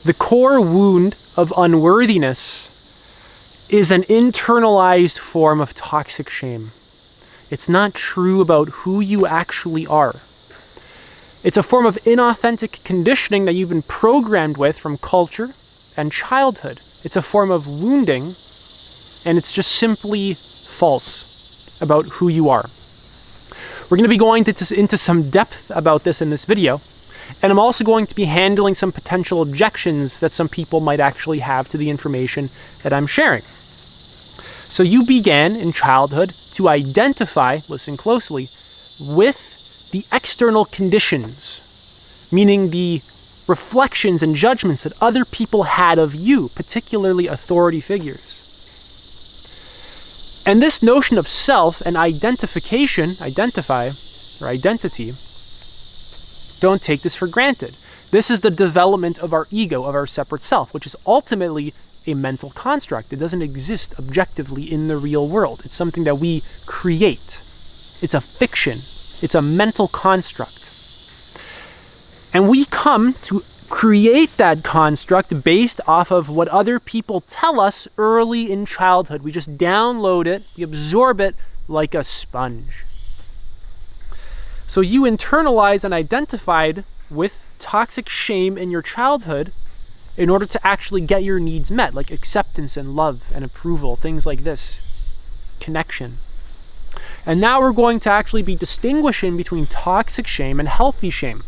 The core wound of unworthiness is an internalized form of toxic shame. It's not true about who you actually are. It's a form of inauthentic conditioning that you've been programmed with from culture and childhood. It's a form of wounding, and it's just simply false about who you are. We're going to be going into some depth about this in this video, and I'm also going to be handling some potential objections that some people might actually have to the information that I'm sharing. So you began in childhood to identify, listen closely, with the external conditions, meaning the reflections and judgments that other people had of you, particularly authority figures. And this notion of self and identification, identity, don't take this for granted. This is the development of our ego, of our separate self, which is ultimately a mental construct. It doesn't exist objectively in the real world. It's something that we create. It's a fiction. It's a mental construct. And we come to create that construct based off of what other people tell us early in childhood. We just download it, we absorb it like a sponge. So you internalize and identified with toxic shame in your childhood in order to actually get your needs met, like acceptance and love and approval, things like this, connection. And now we're going to actually be distinguishing between toxic shame and healthy shame.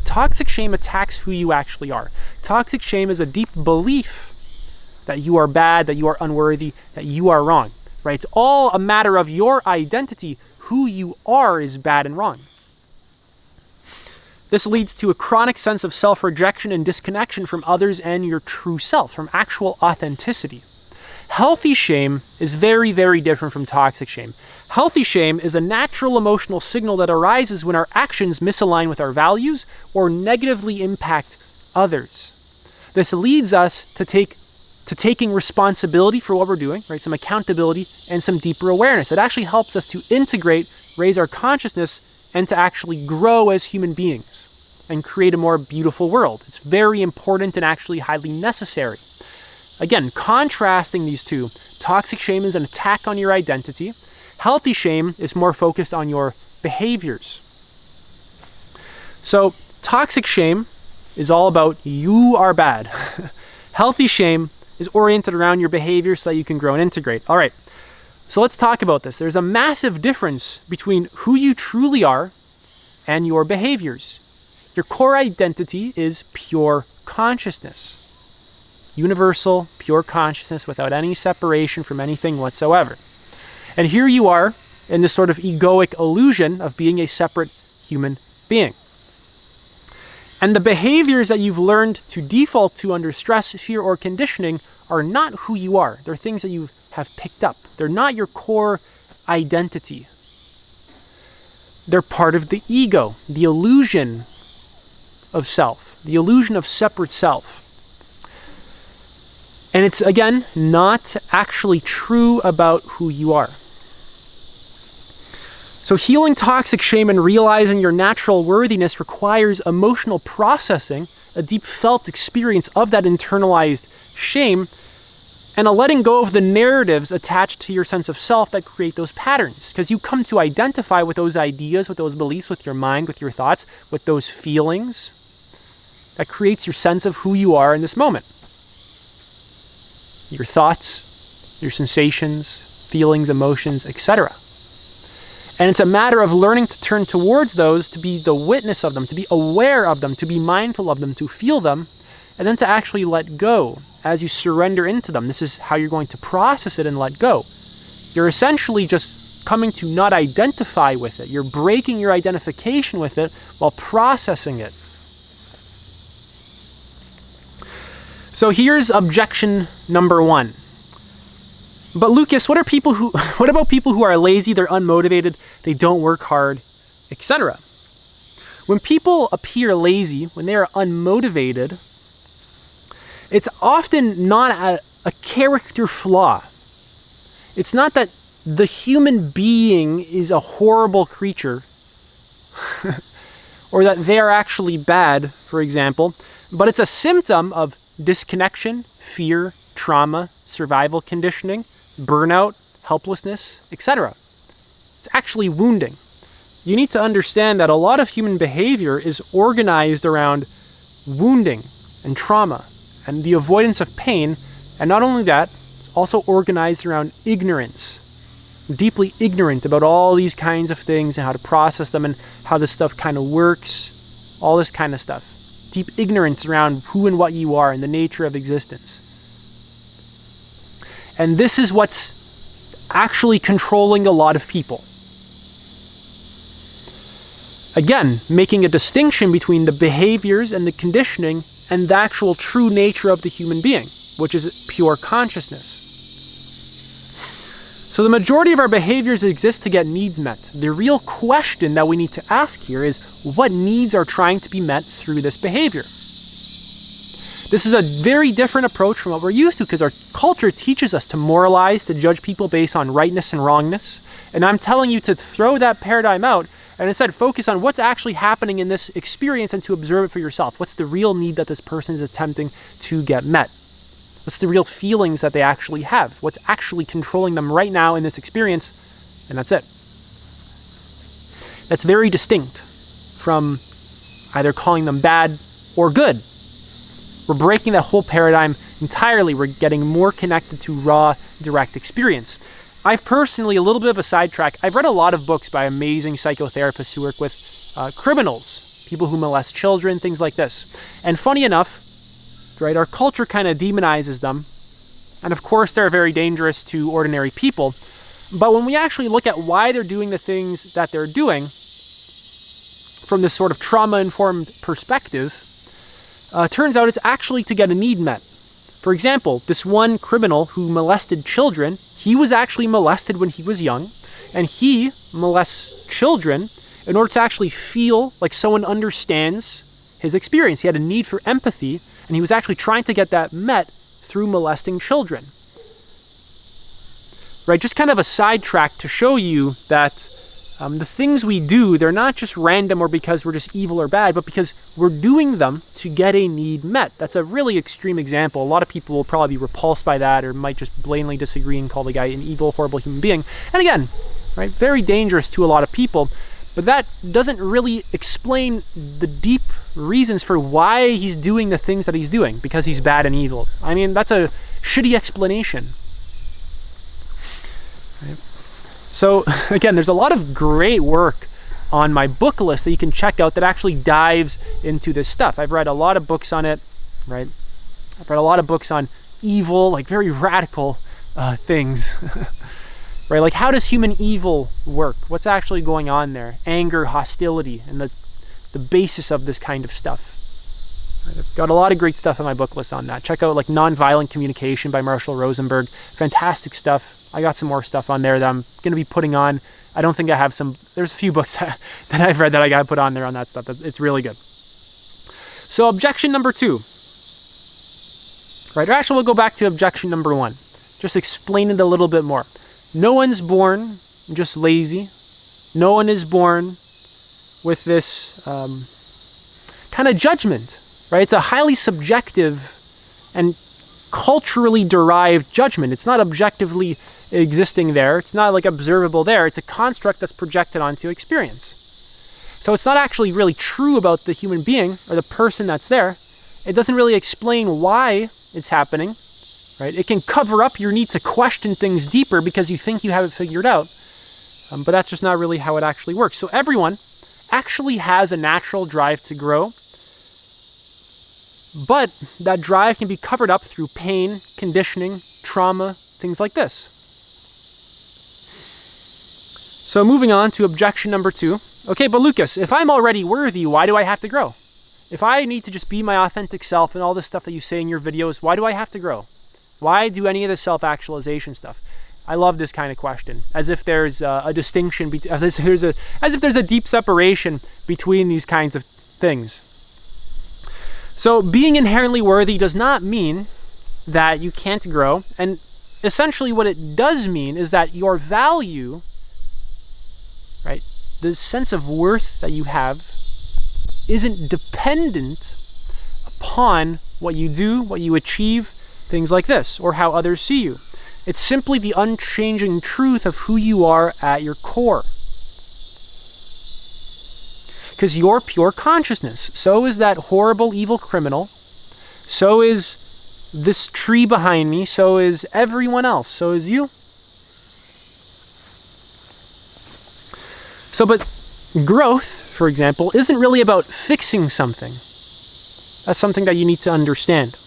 Toxic shame attacks who you actually are. Toxic shame is a deep belief that you are bad, that you are unworthy, that you are wrong, right? It's all a matter of your identity. Who you are is bad and wrong. This leads to a chronic sense of self-rejection and disconnection from others and your true self, from actual authenticity. Healthy shame is very, very different from toxic shame. Healthy shame is a natural emotional signal that arises when our actions misalign with our values or negatively impact others. This leads us to taking responsibility for what we're doing, right? Some accountability and some deeper awareness. It actually helps us to integrate, raise our consciousness, and to actually grow as human beings and create a more beautiful world. It's very important and actually highly necessary. Again, contrasting these two, toxic shame is an attack on your identity. Healthy shame is more focused on your behaviors. So toxic shame is all about you are bad. Healthy shame is oriented around your behavior so that you can grow and integrate. All right, so let's talk about this. There's a massive difference between who you truly are and your behaviors. Your core identity is pure consciousness. Universal, pure consciousness without any separation from anything whatsoever. And here you are in this sort of egoic illusion of being a separate human being. And the behaviors that you've learned to default to under stress, fear, or conditioning are not who you are. They're things that you have picked up. They're not your core identity. They're part of the ego, the illusion of self, the illusion of separate self. And it's, again, not actually true about who you are. So healing toxic shame and realizing your natural worthiness requires emotional processing, a deep felt experience of that internalized shame, and a letting go of the narratives attached to your sense of self that create those patterns. Because you come to identify with those ideas, with those beliefs, with your mind, with your thoughts, with those feelings. That creates your sense of who you are in this moment. Your thoughts, your sensations, feelings, emotions, etc. And it's a matter of learning to turn towards those, to be the witness of them, to be aware of them, to be mindful of them, to feel them, and then to actually let go as you surrender into them. This is how you're going to process it and let go. You're essentially just coming to not identify with it. You're breaking your identification with it while processing it. So here's objection number one. But Lucas, what about people who are lazy, they're unmotivated, they don't work hard, etc.? When people appear lazy, when they are unmotivated, it's often not a character flaw. It's not that the human being is a horrible creature or that they're actually bad, for example, but it's a symptom of disconnection, fear, trauma, survival conditioning, burnout, helplessness, etc. It's actually wounding. You need to understand that a lot of human behavior is organized around wounding and trauma and the avoidance of pain. And not only that, it's also organized around ignorance. Deeply ignorant about all these kinds of things and how to process them and how this stuff kind of works, all this kind of stuff. Deep ignorance around who and what you are and the nature of existence. And this is what's actually controlling a lot of people. Again, making a distinction between the behaviors and the conditioning and the actual true nature of the human being, which is pure consciousness. So the majority of our behaviors exist to get needs met. The real question that we need to ask here is, what needs are trying to be met through this behavior? This is a very different approach from what we're used to, because our culture teaches us to moralize, to judge people based on rightness and wrongness. And I'm telling you to throw that paradigm out and instead focus on what's actually happening in this experience and to observe it for yourself. What's the real need that this person is attempting to get met? What's the real feelings that they actually have? What's actually controlling them right now in this experience? And that's it. That's very distinct from either calling them bad or good. We're breaking that whole paradigm entirely. We're getting more connected to raw, direct experience. I've personally, a little bit of a sidetrack, I've read a lot of books by amazing psychotherapists who work with criminals, people who molest children, things like this. And funny enough, right, our culture kind of demonizes them. And of course, they're very dangerous to ordinary people. But when we actually look at why they're doing the things that they're doing, from this sort of trauma-informed perspective, turns out it's actually to get a need met. For example, this one criminal who molested children, he was actually molested when he was young, and he molests children in order to actually feel like someone understands his experience. He had a need for empathy, and he was actually trying to get that met through molesting children. Right, just kind of a sidetrack to show you that the things we do, they're not just random or because we're just evil or bad, but because we're doing them to get a need met. That's a really extreme example. A lot of people will probably be repulsed by that or might just blatantly disagree and call the guy an evil, horrible human being. And again, right, very dangerous to a lot of people. But that doesn't really explain the deep reasons for why he's doing the things that he's doing, because he's bad and evil. I mean, that's a shitty explanation. Right? So, again, there's a lot of great work on my book list that you can check out that actually dives into this stuff. I've read a lot of books on it, right? I've read a lot of books on evil, like very radical things. Right, like how does human evil work? What's actually going on there? Anger, hostility, and the basis of this kind of stuff. Right, I've got a lot of great stuff on my book list on that. Check out like Nonviolent Communication by Marshall Rosenberg. Fantastic stuff. I got some more stuff on there that I'm going to be putting on. I don't think I have some, there's a few books that I've read that I got to put on there on that stuff. It's really good. So objection number 2. Right, or actually we'll go back to objection number 1. Just explain it a little bit more. No one's born just lazy. No one is born with this kind of judgment, right? It's a highly subjective and culturally derived judgment. It's not objectively existing there. It's not like observable there. It's a construct that's projected onto experience. So it's not actually really true about the human being or the person that's there. It doesn't really explain why it's happening. Right? It can cover up your need to question things deeper because you think you have it figured out. But that's just not really how it actually works. So everyone actually has a natural drive to grow. But that drive can be covered up through pain, conditioning, trauma, things like this. So moving on to objection number 2. Okay, but Lucas, if I'm already worthy, why do I have to grow? If I need to just be my authentic self and all this stuff that you say in your videos, why do I have to grow? Why do any of the self-actualization stuff? I love this kind of question, as if there's a distinction, as if there's a deep separation between these kinds of things. So being inherently worthy does not mean that you can't grow, and essentially what it does mean is that your value, right, the sense of worth that you have, isn't dependent upon what you do, what you achieve, things like this, or how others see you. It's simply the unchanging truth of who you are at your core. Because you're pure consciousness. So is that horrible, evil criminal. So is this tree behind me. So is everyone else. So is you. So, but growth, for example, isn't really about fixing something. That's something that you need to understand.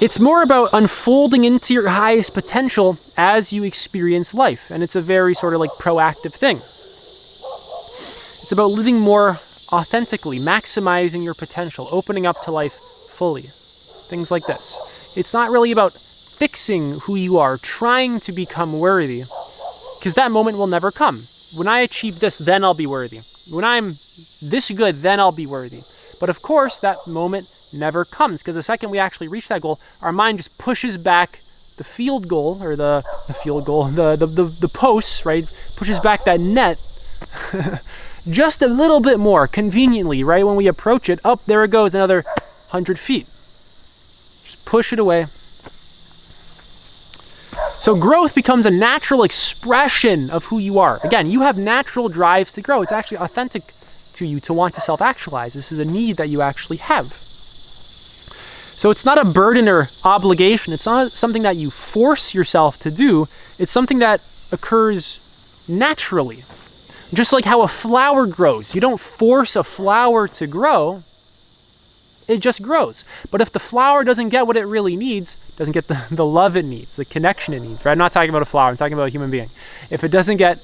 It's more about unfolding into your highest potential as you experience life. And it's a very sort of like proactive thing. It's about living more authentically, maximizing your potential, opening up to life fully. Things like this. It's not really about fixing who you are, trying to become worthy, because that moment will never come. When I achieve this, then I'll be worthy. When I'm this good, then I'll be worthy. But of course, that moment never comes, because the second we actually reach that goal, our mind just pushes back the field goal, or the posts, right? Pushes back that net just a little bit more conveniently, right? When we approach it, up there it goes, another 100 feet. Just push it away. So growth becomes a natural expression of who you are. Again, you have natural drives to grow. It's actually authentic to you to want to self-actualize. This is a need that you actually have. So it's not a burden or obligation. It's not something that you force yourself to do. It's something that occurs naturally. Just like how a flower grows. You don't force a flower to grow. It just grows. But if the flower doesn't get what it really needs, doesn't get the love it needs, the connection it needs, right? I'm not talking about a flower, I'm talking about a human being. If it doesn't get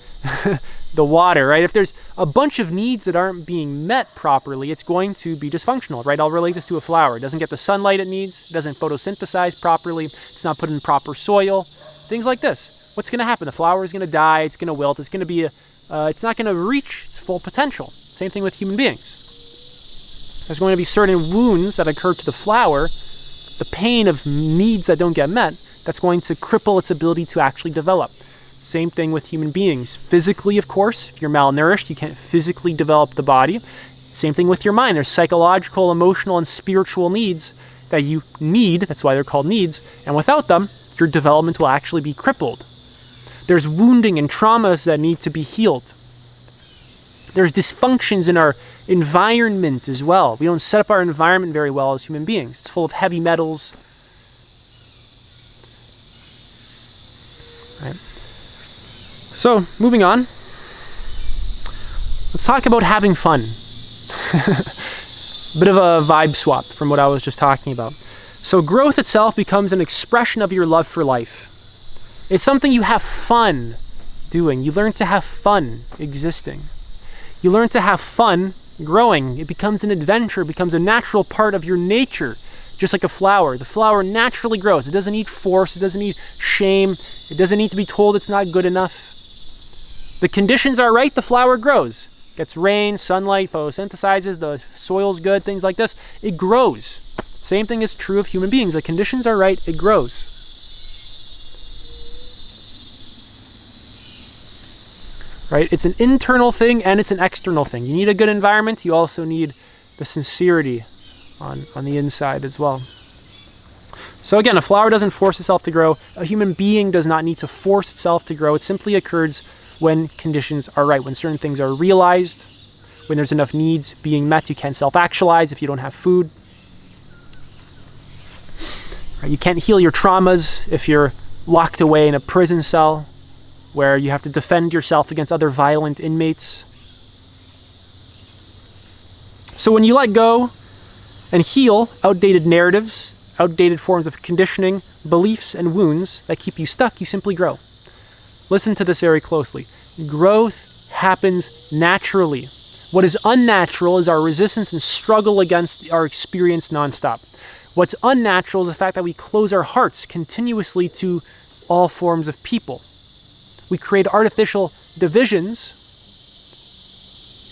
the water, right? If there's a bunch of needs that aren't being met properly, it's going to be dysfunctional, right? I'll relate this to a flower. It doesn't get the sunlight it needs, it doesn't photosynthesize properly, it's not put in proper soil, things like this. What's going to happen? The flower is going to die, it's going to wilt, it's going to be it's not going to reach its full potential. Same thing with human beings. There's going to be certain wounds that occur to the flower, the pain of needs that don't get met, that's going to cripple its ability to actually develop. Same thing with human beings. Physically, of course, if you're malnourished, you can't physically develop the body. Same thing with your mind. There's psychological, emotional, and spiritual needs that you need. That's why they're called needs. And without them, your development will actually be crippled. There's wounding and traumas that need to be healed. There's dysfunctions in our environment as well. We don't set up our environment very well as human beings. It's full of heavy metals. Right. So, moving on. Let's talk about having fun. Bit of a vibe swap from what I was just talking about. So growth itself becomes an expression of your love for life. It's something you have fun doing. You learn to have fun existing. You learn to have fun growing. It becomes an adventure, it becomes a natural part of your nature, just like a flower. The flower naturally grows. It doesn't need force, it doesn't need shame, it doesn't need to be told it's not good enough. The conditions are right, the flower grows. Gets rain, sunlight, photosynthesizes, the soil's good, things like this. It grows. Same thing is true of human beings. The conditions are right, it grows. Right? It's an internal thing and it's an external thing. You need a good environment. You also need the sincerity on the inside as well. So again, a flower doesn't force itself to grow. A human being does not need to force itself to grow. It simply occurs when conditions are right, when certain things are realized, when there's enough needs being met. You can't self-actualize if you don't have food. Right? You can't heal your traumas if you're locked away in a prison cell, where you have to defend yourself against other violent inmates. So when you let go and heal outdated narratives, outdated forms of conditioning, beliefs, and wounds that keep you stuck, you simply grow. Listen to this very closely. Growth happens naturally. What is unnatural is our resistance and struggle against our experience nonstop. What's unnatural is the fact that we close our hearts continuously to all forms of people. We create artificial divisions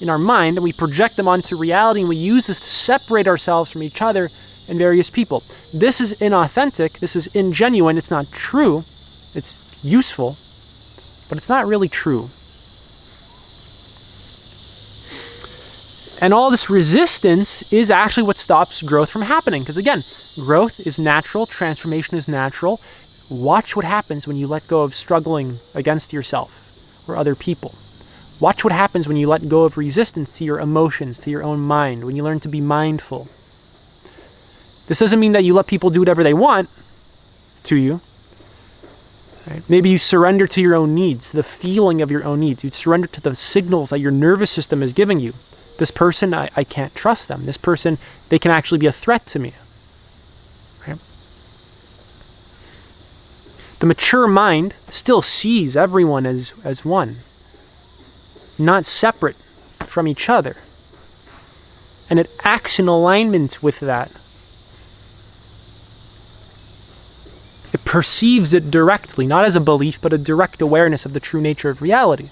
in our mind and we project them onto reality, and we use this to separate ourselves from each other and various people. This is inauthentic, this is ingenuine, it's not true, it's useful, but it's not really true. And all this resistance is actually what stops growth from happening. Because again, growth is natural, transformation is natural. Watch what happens when you let go of struggling against yourself or other people. Watch what happens when you let go of resistance to your emotions, to your own mind, when you learn to be mindful. This doesn't mean that you let people do whatever they want to you. Right? Maybe you surrender to your own needs, to the feeling of your own needs. You surrender to the signals that your nervous system is giving you. This person, I can't trust them. This person, they can actually be a threat to me. Right? The mature mind still sees everyone as one, not separate from each other. And it acts in alignment with that. It perceives it directly, not as a belief, but a direct awareness of the true nature of reality.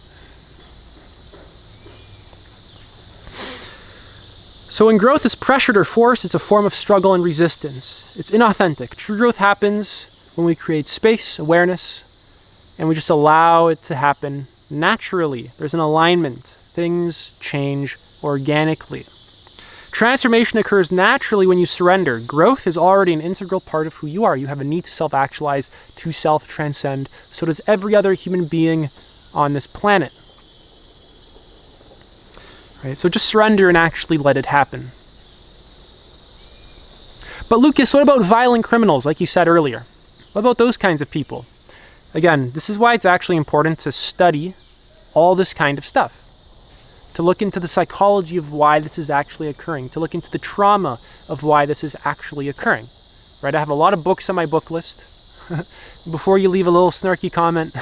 So when growth is pressured or forced, it's a form of struggle and resistance. It's inauthentic. True growth happens when we create space, awareness, and we just allow it to happen naturally. There's an alignment. Things change organically. Transformation occurs naturally when you surrender. Growth is already an integral part of who you are. You have a need to self-actualize, to self-transcend. So does every other human being on this planet. Right? So just surrender and actually let it happen. But Lucas, what about violent criminals, like you said earlier? What about those kinds of people? Again, this is why it's actually important to study all this kind of stuff. To look into the psychology of why this is actually occurring. To look into the trauma of why this is actually occurring. Right? I have a lot of books on my book list. Before you leave a little snarky comment,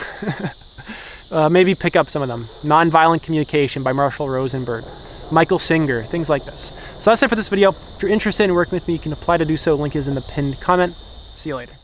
maybe pick up some of them. Nonviolent Communication by Marshall Rosenberg. Michael Singer, things like this. So that's it for this video. If you're interested in working with me, you can apply to do so. Link is in the pinned comment. See you later.